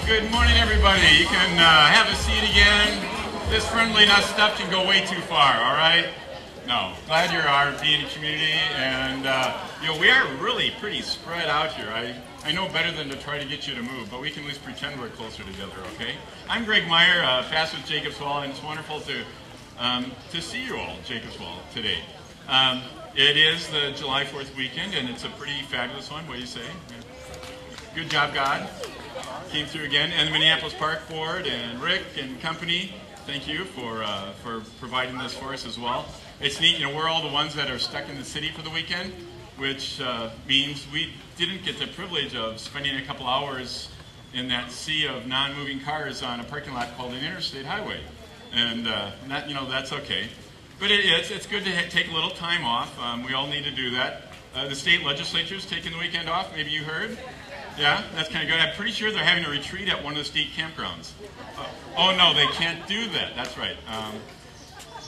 Good morning, everybody. You can have a seat again. This friendliness stuff can go way too far, all right? No, glad you're our being community, and we are really pretty spread out here. I know better than to try to get you to move, but we can at least pretend we're closer together, okay? I'm Greg Meyer, pastor at Jacobswell, and it's wonderful to see you all, Jacobswell, today. It is the July 4th weekend, and it's a pretty fabulous one. What do you say? Good job, God. Came through again, and the Minneapolis Park Board and Rick and company. Thank you for providing this for us as well. It's neat, we're all the ones that are stuck in the city for the weekend, which means we didn't get the privilege of spending a couple hours in that sea of non-moving cars on a parking lot called an interstate highway, and that's okay. But it's good to take a little time off. We all need to do that. The state legislature's taking the weekend off. Maybe you heard. Yeah, that's kind of good. I'm pretty sure they're having a retreat at one of the state campgrounds. Oh, no, they can't do that. That's right.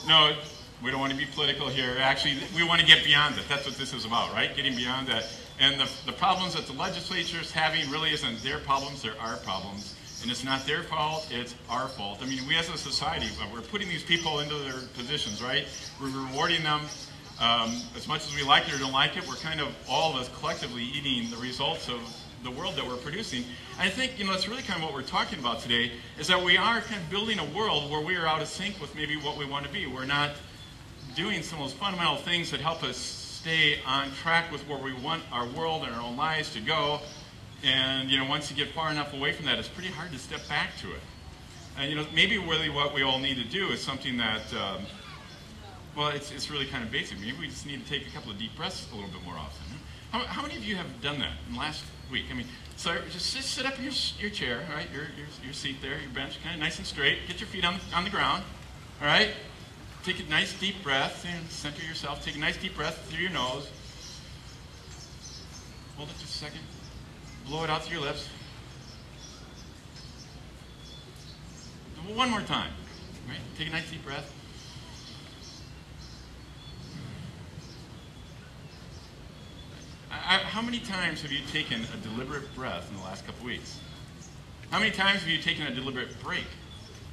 No, we don't want to be political here. Actually, we want to get beyond that. That's what this is about, right? Getting beyond that. And the problems that the legislature is having really isn't their problems, they're our problems. And it's not their fault, it's our fault. I mean, we as a society, we're putting these people into their positions, right? We're rewarding them. As much as we like it or don't like it, we're kind of all of us collectively eating the results of the world that we're producing. And I think, that's really kind of what we're talking about today, is that we are kind of building a world where we are out of sync with maybe what we want to be. We're not doing some of those fundamental things that help us stay on track with where we want our world and our own lives to go. And, once you get far enough away from that, it's pretty hard to step back to it. And, maybe really what we all need to do is something that, it's really kind of basic. Maybe we just need to take a couple of deep breaths a little bit more often. How many of you have done that in the last week? I mean, so just sit up in your chair, all right, your seat there, your bench, kind of nice and straight. Get your feet on the ground, all right? Take a nice deep breath and center yourself. Take a nice deep breath through your nose. Hold it just a second. Blow it out through your lips. One more time, right? Take a nice deep breath. How many times have you taken a deliberate breath in the last couple weeks? How many times have you taken a deliberate break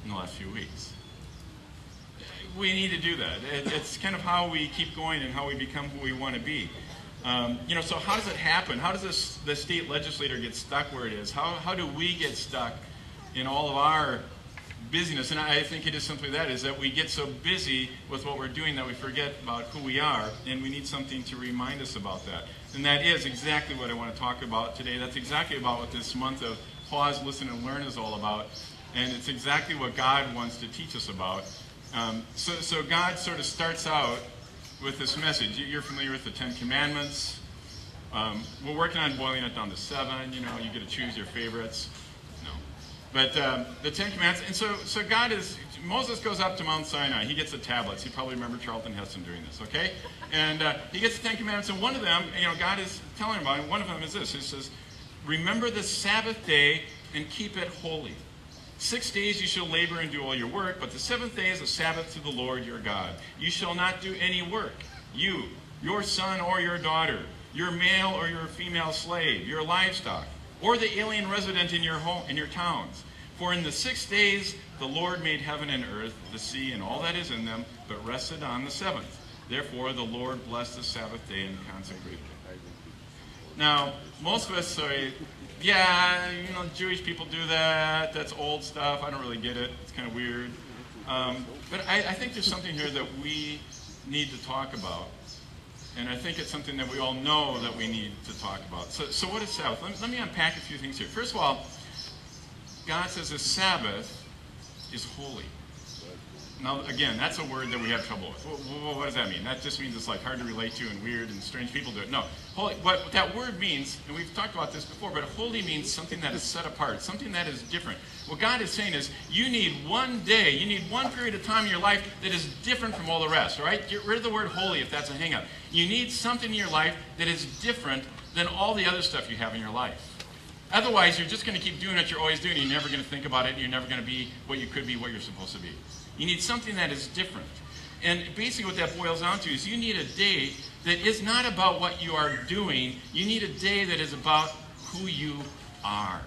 in the last few weeks? We need to do that. It's kind of how we keep going and how we become who we want to be. So how does it happen? How does the state legislator get stuck where it is? How do we get stuck in all of our busyness? And I think it is simply that, is that we get so busy with what we're doing that we forget about who we are, and we need something to remind us about that. And that is exactly what I want to talk about today. That's exactly about what this month of Pause, Listen, and Learn is all about. And it's exactly what God wants to teach us about. So God sort of starts out with this message. You're familiar with the Ten Commandments. We're working on boiling it down to 7. You get to choose your favorites. No. But the Ten Commandments, and so Moses goes up to Mount Sinai. He gets the tablets. You probably remember Charlton Heston doing this, okay? And he gets the Ten Commandments, and one of them, God is telling him about it. One of them is this. He says, remember the Sabbath day and keep it holy. 6 days you shall labor and do all your work, but the 7th day is a Sabbath to the Lord your God. You shall not do any work, you, your son or your daughter, your male or your female slave, your livestock, or the alien resident in your home, in your towns. For in the 6 days the Lord made heaven and earth, the sea, and all that is in them, but rested on the 7th. Therefore the Lord blessed the Sabbath day and consecrated it. Now, most of us say, yeah, Jewish people do that. That's old stuff. I don't really get it. It's kind of weird. But I think there's something here that we need to talk about. And I think it's something that we all know that we need to talk about. So what is Sabbath? Let me unpack a few things here. First of all, God says the Sabbath is holy. Now, again, that's a word that we have trouble with. What does that mean? That just means it's like hard to relate to and weird and strange people do it. No. Holy, what that word means, and we've talked about this before, but holy means something that is set apart, something that is different. What God is saying is you need one day, you need one period of time in your life that is different from all the rest, all right? Get rid of the word holy if that's a hang-up. You need something in your life that is different than all the other stuff you have in your life. Otherwise, you're just going to keep doing what you're always doing. You're never going to think about it. You're never going to be what you could be, what you're supposed to be. You need something that is different. And basically what that boils down to is you need a day that is not about what you are doing. You need a day that is about who you are.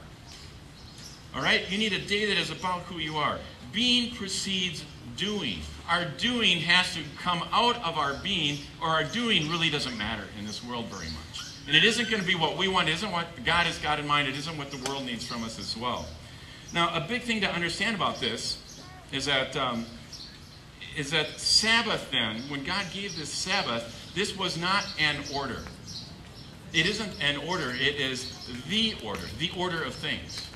All right? You need a day that is about who you are. Being precedes doing. Our doing has to come out of our being, or our doing really doesn't matter in this world very much. And it isn't going to be what we want. It isn't what God has got in mind. It isn't what the world needs from us as well. Now, a big thing to understand about this is that Sabbath then, when God gave this Sabbath, this was not an order. It isn't an order. It is the order of things.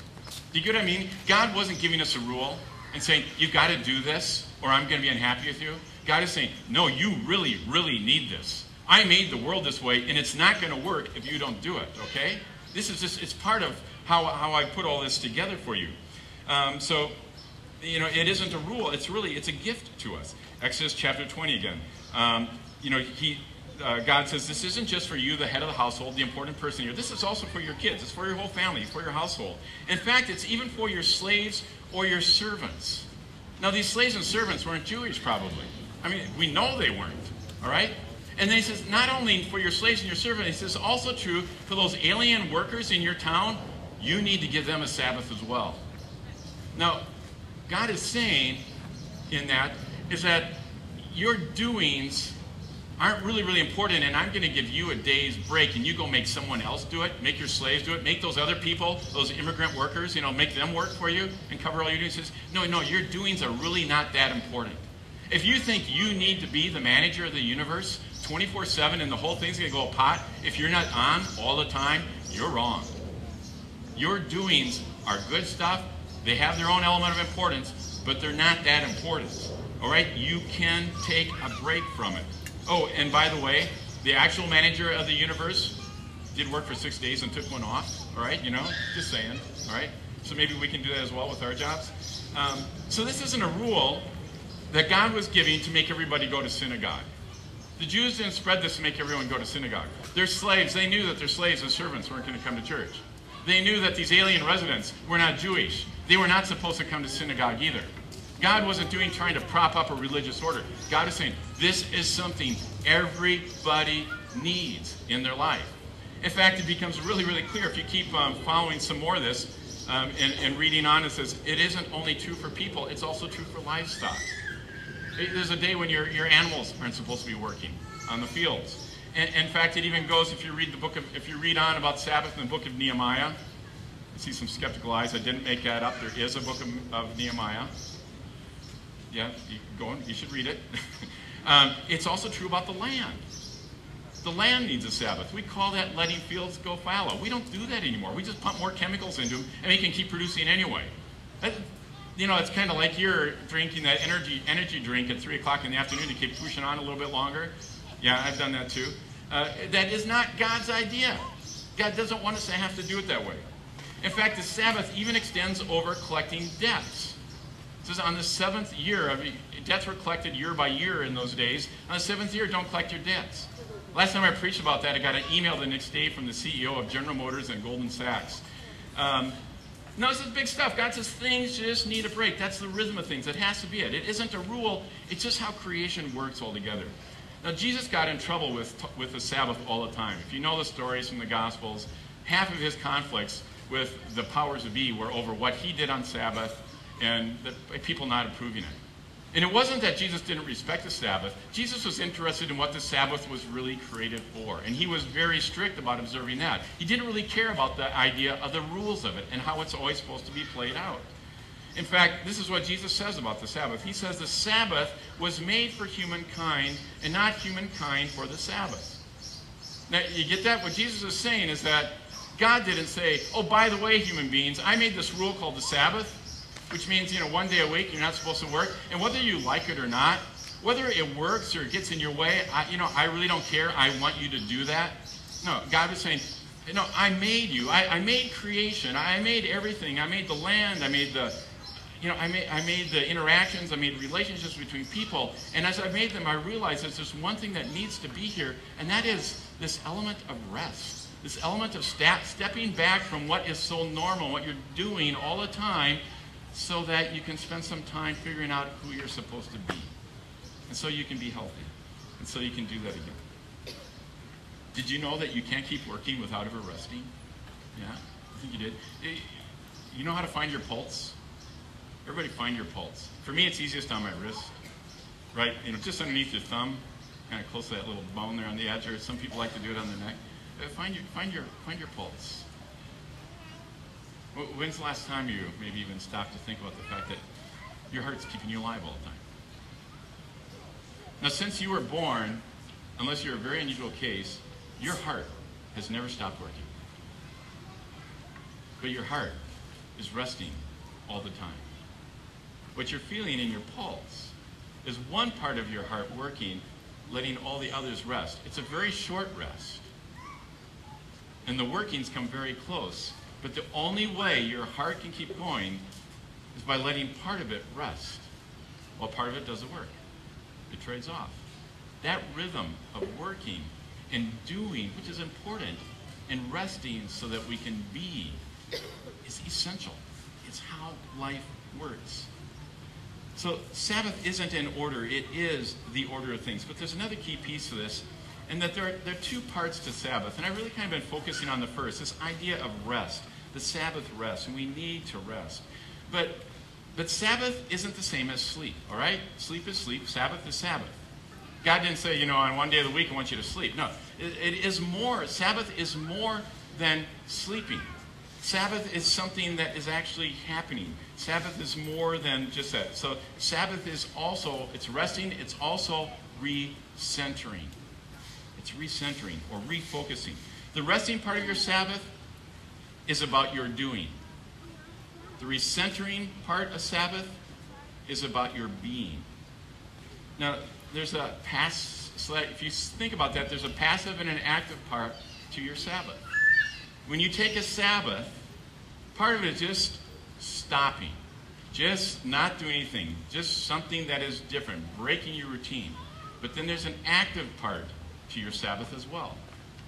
Do you get what I mean? God wasn't giving us a rule and saying, you've got to do this or I'm going to be unhappy with you. God is saying, no, you really, really need this. I made the world this way, and it's not going to work if you don't do it, okay? This is just, it's part of how I put all this together for you. So, you know, it isn't a rule. It's a gift to us. Exodus chapter 20 again. God says, this isn't just for you, the head of the household, the important person here. This is also for your kids. It's for your whole family, for your household. In fact, it's even for your slaves or your servants. Now, these slaves and servants weren't Jewish, probably. I mean, we know they weren't, all right? And then he says, not only for your slaves and your servants, he says, also true for those alien workers in your town, you need to give them a Sabbath as well. Now, God is saying in that is that your doings aren't really, really important, and I'm going to give you a day's break, and you go make someone else do it, make your slaves do it, make those other people, those immigrant workers, make them work for you and cover all your doings. He says, no, your doings are really not that important. If you think you need to be the manager of the universe 24/7 and the whole thing's going to go pot, if you're not on all the time, you're wrong. Your doings are good stuff. They have their own element of importance, but they're not that important. All right? You can take a break from it. Oh, and by the way, the actual manager of the universe did work for 6 days and took one off. All right? Just saying. All right? So maybe we can do that as well with our jobs. So this isn't a rule that God was giving to make everybody go to synagogue. The Jews didn't spread this to make everyone go to synagogue. Their slaves, they knew that their slaves and servants weren't going to come to church. They knew that these alien residents were not Jewish. They were not supposed to come to synagogue either. God wasn't trying to prop up a religious order. God is saying, this is something everybody needs in their life. In fact, it becomes really, really clear if you keep following some more of this and reading on. It says, it isn't only true for people, it's also true for livestock. There's a day when your animals aren't supposed to be working on the fields. In fact, it even goes, if you read on about Sabbath in the book of Nehemiah, I see some skeptical eyes. I didn't make that up. There is a book of Nehemiah. Yeah, you should read it. It's also true about the land. The land needs a Sabbath. We call that letting fields go fallow. We don't do that anymore. We just pump more chemicals into them, and they can keep producing anyway. It's kind of like you're drinking that energy drink at 3 o'clock in the afternoon to keep pushing on a little bit longer. Yeah, I've done that too. That is not God's idea. God doesn't want us to have to do it that way. In fact, the Sabbath even extends over collecting debts. It says on the 7th year, debts were collected year by year in those days. On the 7th year, don't collect your debts. Last time I preached about that, I got an email the next day from the CEO of General Motors and Goldman Sachs. No, this is big stuff. God says things just need a break. That's the rhythm of things. It has to be it. It isn't a rule. It's just how creation works altogether. Now, Jesus got in trouble with the Sabbath all the time. If you know the stories from the Gospels, half of his conflicts with the powers that be were over what he did on Sabbath and the people not approving it. And it wasn't that Jesus didn't respect the Sabbath. Jesus was interested in what the Sabbath was really created for. And he was very strict about observing that. He didn't really care about the idea of the rules of it and how it's always supposed to be played out. In fact, this is what Jesus says about the Sabbath. He says the Sabbath was made for humankind and not humankind for the Sabbath. Now, you get that? What Jesus is saying is that God didn't say, oh, by the way, human beings, I made this rule called the Sabbath, which means, 1 day a week you're not supposed to work. And whether you like it or not, whether it works or it gets in your way, I really don't care. I want you to do that. No, God was saying, I made you. I made creation. I made everything. I made the land. I made the, I made the interactions. I made relationships between people. And as I made them, I realized that there's one thing that needs to be here, and that is this element of rest. This element of stepping back from what is so normal, what you're doing all the time, so that you can spend some time figuring out who you're supposed to be. And so you can be healthy. And so you can do that again. Did you know that you can't keep working without ever resting? Yeah, I think you did. You know how to find your pulse? Everybody find your pulse. For me, it's easiest on my wrist, right? Just underneath your thumb, kind of close to that little bone there on the edge. Or some people like to do it on the neck. Find your pulse. When's the last time you maybe even stopped to think about the fact that your heart's keeping you alive all the time? Now, since you were born, unless you're a very unusual case, your heart has never stopped working. But your heart is resting all the time. What you're feeling in your pulse is one part of your heart working, letting all the others rest. It's a very short rest. And the workings come very close. But the only way your heart can keep going is by letting part of it rest while part of it doesn't work. It trades off. That rhythm of working and doing, which is important, and resting so that we can be, is essential. It's how life works. So Sabbath isn't in order. It is the order of things. But there's another key piece to this, and that there are two parts to Sabbath. And I've really kind of been focusing on the first, this idea of rest, the Sabbath rest, and we need to rest. But Sabbath isn't the same as sleep, all right? Sleep is sleep. Sabbath is Sabbath. God didn't say, on one day of the week I want you to sleep. No, it is more. Sabbath is more than sleeping. Sabbath is something that is actually happening. Sabbath is more than just that. So Sabbath is also, it's resting, it's also recentering. It's recentering or refocusing. The resting part of your Sabbath is about your doing. The recentering part of Sabbath is about your being. Now, there's a if you think about that, there's a passive and an active part to your Sabbath. When you take a Sabbath, part of it is just stopping, just not doing anything, just something that is different, breaking your routine. But then there's an active part to your Sabbath as well.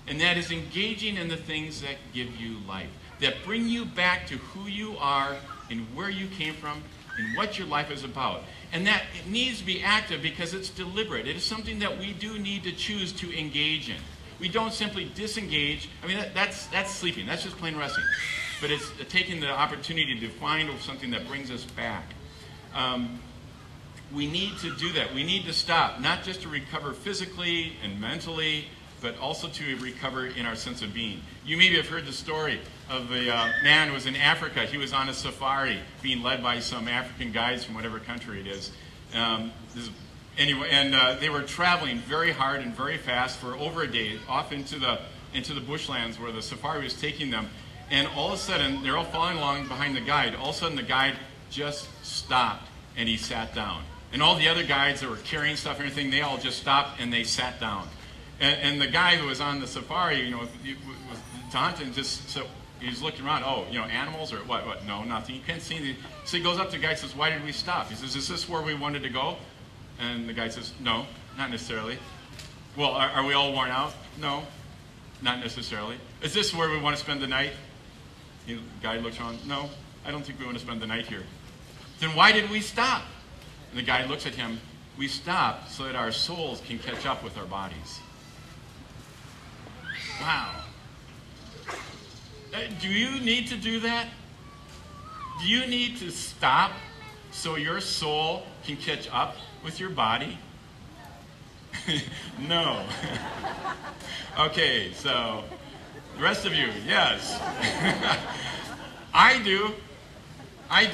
And that is engaging in the things that give you life, that bring you back to who you are and where you came from and what your life is about. And that it needs to be active because it's deliberate. It is something that we do need to choose to engage in. We don't simply disengage. I mean, that's sleeping. That's just plain resting. But it's taking the opportunity to find something that brings us back. We need to do that. We need to stop, not just to recover physically and mentally, but also to recover in our sense of being. You maybe have heard the story of a man who was in Africa. He was on a safari being led by some African guides from whatever country it is. They were traveling very hard and very fast for over a day off into the bushlands where the safari was taking them. And all of a sudden, they're all following along behind the guide. All of a sudden, the guide just stopped and he sat down. And all the other guides that were carrying stuff and everything, they all just stopped and they sat down. And the guy who was on the safari, was daunted, so he's looking around. Oh, animals or what? No, nothing. You can't see anything. So he goes up to the guy and says, "Why did we stop?" He says, "Is this where we wanted to go?" And the guy says, "No, not necessarily." "Well, are we all worn out?" "No, not necessarily." "Is this where we want to spend the night?" The guy looks around. "No, I don't think we want to spend the night here." "Then why did we stop?" And the guy looks at him. "We stopped so that our souls can catch up with our bodies." Wow. Do you need to do that? Do you need to stop so your soul can catch up with your body? No. Okay, so the rest of you, yes. I do. I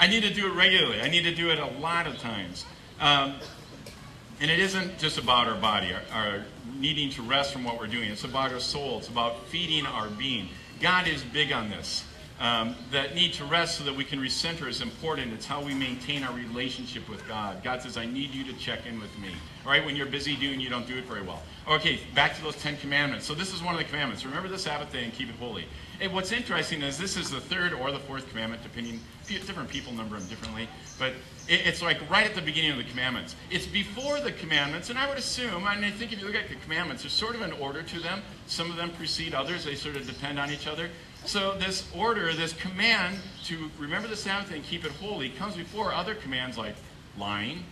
need to do it regularly. I need to do it a lot of times. And it isn't just about our body, our needing to rest from what we're doing. It's about our soul. It's about feeding our being. God is big on this. That need to rest so that we can recenter is important. It's how we maintain our relationship with God. God says, "I need you to check in with me." All right, when you're busy doing, you don't do it very well. Okay, back to those 10 commandments. So this is one of the commandments. Remember the Sabbath day and keep it holy. And what's interesting is this is the third or the fourth commandment, depending, different people number them differently. But it's like right at the beginning of the commandments. It's before the commandments, and I would assume, I think if you look at the commandments, there's sort of an order to them. Some of them precede others. They sort of depend on each other. So this order, this command to remember the Sabbath and keep it holy comes before other commands like lying,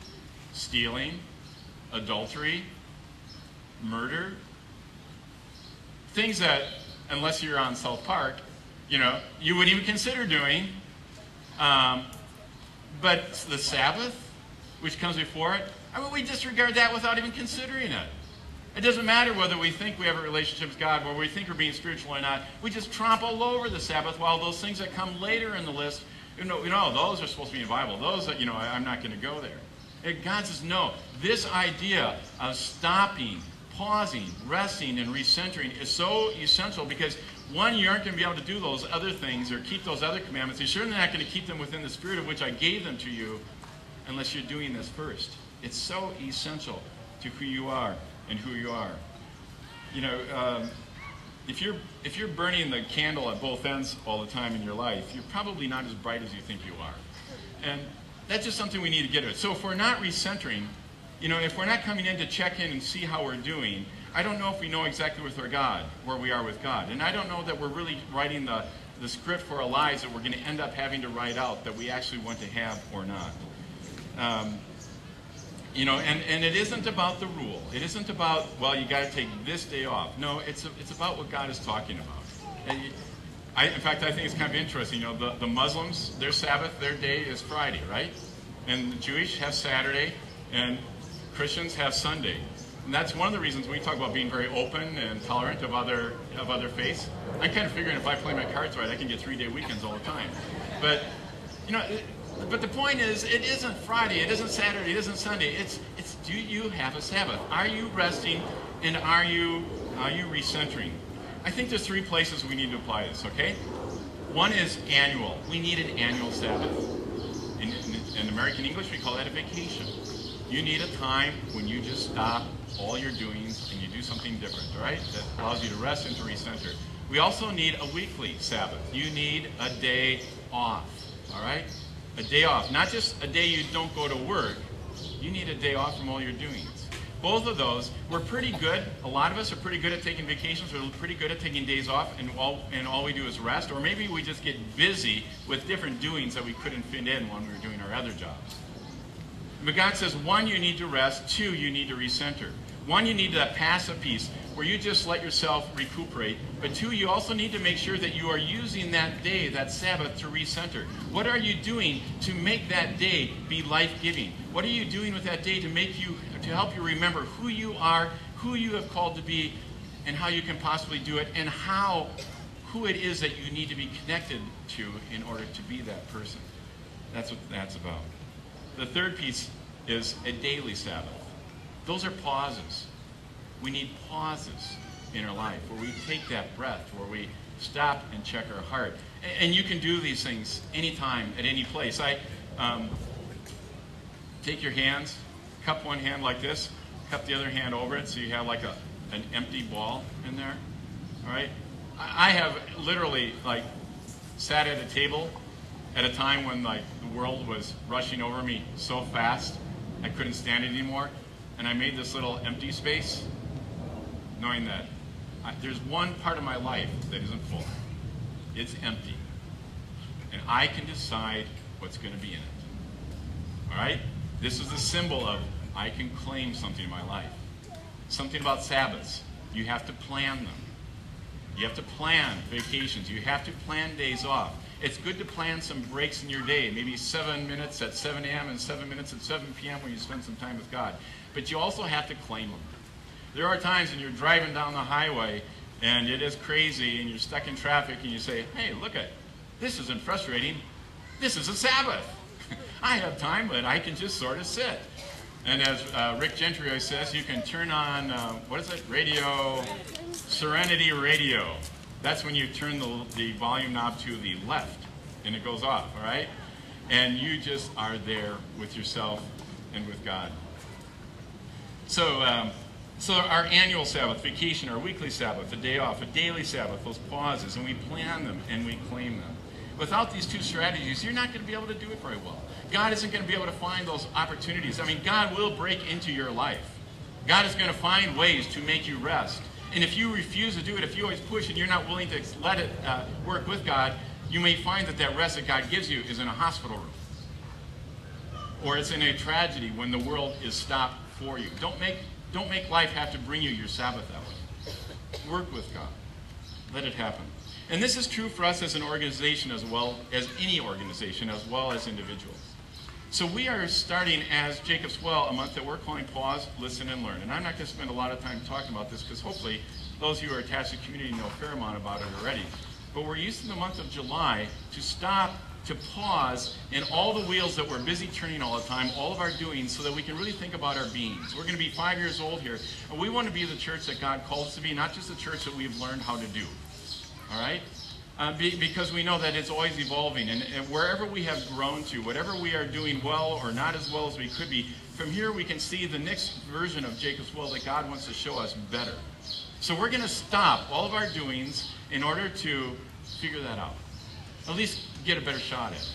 stealing, adultery, murder. Things that, unless you're on South Park, you wouldn't even consider doing. But the Sabbath, which comes before it, we disregard that without even considering it. It doesn't matter whether we think we have a relationship with God, whether we think we're being spiritual or not. We just tromp all over the Sabbath, while those things that come later in the list, those are supposed to be in the Bible. Those, I'm not going to go there. And God says, no. This idea of stopping, pausing, resting, and recentering is so essential because, one, you aren't going to be able to do those other things or keep those other commandments. You're certainly not going to keep them within the spirit of which I gave them to you unless you're doing this first. It's so essential to who you are and who you are. If you're burning the candle at both ends all the time in your life, you're probably not as bright as you think you are. And that's just something we need to get at. So if we're not recentering, if we're not coming in to check in and see how we're doing, I don't know if we know exactly with our God, where we are with God. And I don't know that we're really writing the script for our lives that we're going to end up having to write out that we actually want to have or not. And it isn't about the rule. It isn't about, well, you got to take this day off. No, it's about what God is talking about. And in fact, I think it's kind of interesting. The Muslims, their Sabbath, their day is Friday, right? And the Jewish have Saturday, and Christians have Sunday. And that's one of the reasons we talk about being very open and tolerant of other faiths. I'm kind of figuring if I play my cards right, I can get 3-day weekends all the time. But but the point is, it isn't Friday, it isn't Saturday, it isn't Sunday. It's do you have a Sabbath? Are you resting, and are you recentering? I think there's 3 places we need to apply this. Okay, one is annual. We need an annual Sabbath. In American English, we call that a vacation. You need a time when you just stop all your doings and you do something different, all right? That allows you to rest and to recenter. We also need a weekly Sabbath. You need a day off, all right? A day off. Not just a day you don't go to work. You need a day off from all your doings. Both of those, we're pretty good. A lot of us are pretty good at taking vacations. We're pretty good at taking days off, and all we do is rest. Or maybe we just get busy with different doings that we couldn't fit in when we were doing our other jobs. But God says, 1, you need to rest. 2, you need to recenter. 1, you need that passive piece where you just let yourself recuperate. But 2, you also need to make sure that you are using that day, that Sabbath, to recenter. What are you doing to make that day be life-giving? What are you doing with that day to help you remember who you are, who you have called to be, and how you can possibly do it, and who it is that you need to be connected to in order to be that person? That's what that's about. The third piece is a daily Sabbath. Those are pauses. We need pauses in our life where we take that breath, where we stop and check our heart. And you can do these things anytime, at any place. Take your hands, cup one hand like this, cup the other hand over it so you have like an empty ball in there. All right? I have literally sat at a table at a time when the world was rushing over me so fast I couldn't stand it anymore, and I made this little empty space, knowing that there's one part of my life that isn't full. It's empty, and I can decide what's going to be in it. All right? This is a symbol of I can claim something in my life. Something about Sabbaths. You have to plan them. You have to plan vacations. You have to plan days off. It's good to plan some breaks in your day, maybe 7 minutes at 7 a.m. and 7 minutes at 7 p.m. when you spend some time with God. But you also have to claim them. There are times when you're driving down the highway and it is crazy and you're stuck in traffic and you say, hey, look at this isn't frustrating. This is a Sabbath. I have time, but I can just sort of sit. And as Rick Gentry always says, you can turn on, radio, Serenity Radio. That's when you turn the volume knob to the left, and it goes off, all right? And you just are there with yourself and with God. So our annual Sabbath, vacation, our weekly Sabbath, a day off, a daily Sabbath, those pauses, and we plan them and we claim them. Without these 2 strategies, you're not going to be able to do it very well. God isn't going to be able to find those opportunities. I mean, God will break into your life. God is going to find ways to make you rest. And if you refuse to do it, if you always push and you're not willing to let it work with God, you may find that rest that God gives you is in a hospital room. Or it's in a tragedy when the world is stopped for you. Don't make life have to bring you your Sabbath that way. Work with God. Let it happen. And this is true for us as an organization as well as any organization, as well as individuals. So we are starting as Jacob's Well a month that we're calling Pause, Listen, and Learn. And I'm not going to spend a lot of time talking about this because hopefully those who are attached to the community know a fair amount about it already. But we're using the month of July to stop, to pause in all the wheels that we're busy turning all the time, all of our doings, so that we can really think about our beings. We're going to be 5 years old here, and we want to be the church that God calls us to be, not just the church that we've learned how to do. All right? Because we know that it's always evolving, and wherever we have grown to, whatever we are doing well or not as well as we could be, from here we can see the next version of Jacob's Well that God wants to show us better. So we're going to stop all of our doings in order to figure that out, at least get a better shot at it.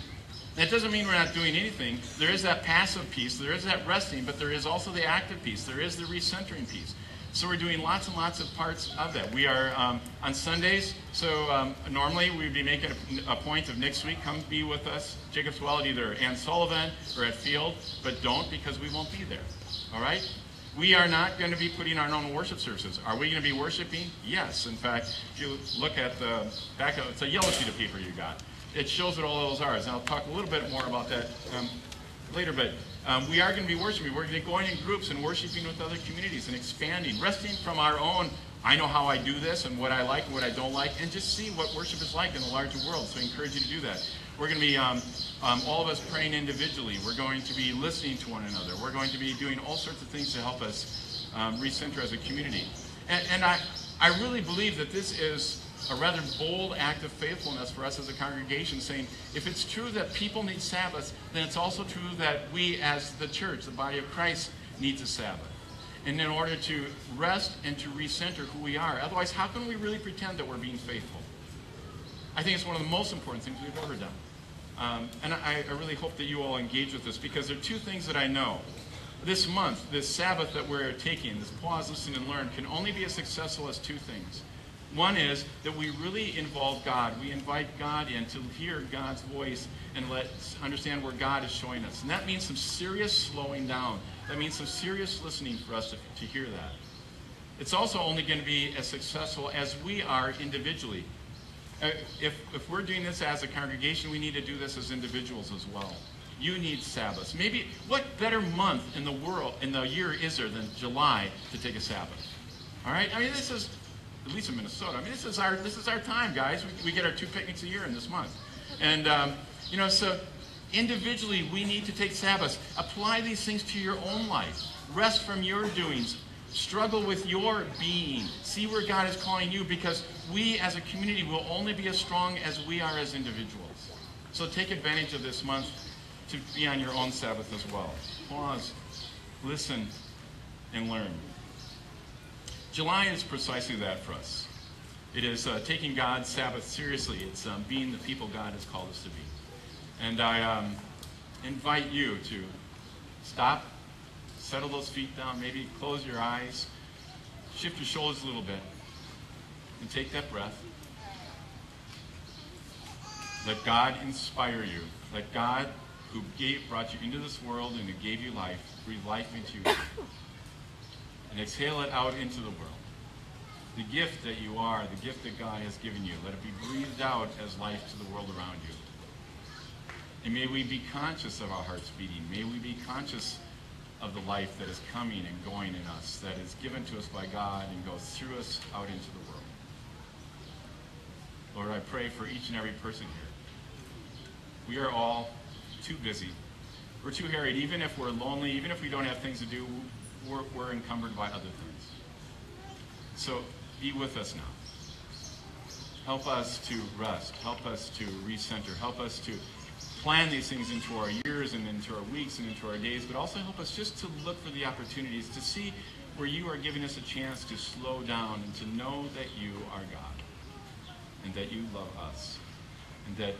That doesn't mean we're not doing anything. There is that passive piece, there is that resting, but there is also the active piece, there is the recentering piece. So we're doing lots and lots of parts of that. We are on Sundays, so normally we'd be making a point of next week, come be with us, Jacob's Well, at either Ann Sullivan or at Field, but don't, because we won't be there, all right? We are not going to be putting our own worship services. Are we going to be worshiping? Yes. In fact, if you look at the back of it's a yellow sheet of paper you got. It shows what all those are. And I'll talk a little bit more about that later, but we are going to be worshiping. We're going to be going in groups and worshiping with other communities and expanding, resting from our own, I know how I do this and what I like and what I don't like, and just see what worship is like in the larger world. So I encourage you to do that. We're going to be, all of us praying individually. We're going to be listening to one another. We're going to be doing all sorts of things to help us recenter as a community. And I really believe that this is a rather bold act of faithfulness for us as a congregation, saying if it's true that people need Sabbaths, then it's also true that we as the church, the body of Christ, needs a Sabbath. And in order to rest and to recenter who we are. Otherwise, how can we really pretend that we're being faithful? I think it's one of the most important things we've ever done. And I really hope that you all engage with this, because there are two things that I know. This month, this Sabbath that we're taking, this pause, listen, and learn, can only be as successful as two things. One is that we really involve God. We invite God in to hear God's voice and let's understand where God is showing us. And that means some serious slowing down. That means some serious listening for us to hear that. It's also only going to be as successful as we are individually. If we're doing this as a congregation, we need to do this as individuals as well. You need Sabbaths. Maybe what better month in the world, in the year, is there than July to take a Sabbath? All right? I mean, this is, at least in Minnesota, I mean, this is our time, guys. We get our 2 picnics a year in this month. And, so individually, we need to take Sabbaths. Apply these things to your own life. Rest from your doings. Struggle with your being. See where God is calling you, because we as a community will only be as strong as we are as individuals. So take advantage of this month to be on your own Sabbath as well. Pause, listen, and learn. July is precisely that for us. It is taking God's Sabbath seriously. It's being the people God has called us to be. And I invite you to stop, settle those feet down, maybe close your eyes, shift your shoulders a little bit, and take that breath. Let God inspire you. Let God, who brought you into this world and who gave you life, breathe life into you. And exhale it out into the world. The gift that you are, the gift that God has given you, let it be breathed out as life to the world around you. And may we be conscious of our hearts beating. May we be conscious of the life that is coming and going in us, that is given to us by God and goes through us out into the world. Lord, I pray for each and every person here. We are all too busy. We're too harried. Even if we're lonely, even if we don't have things to do, we're encumbered by other things. So be with us now. Help us to rest. Help us to recenter. Help us to plan these things into our years and into our weeks and into our days, but also help us just to look for the opportunities to see where you are giving us a chance to slow down and to know that you are God and that you love us, and that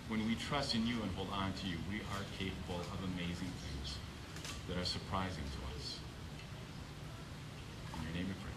when we trust in you and hold on to you, we are capable of amazing things that are surprising to us. In your name we pray.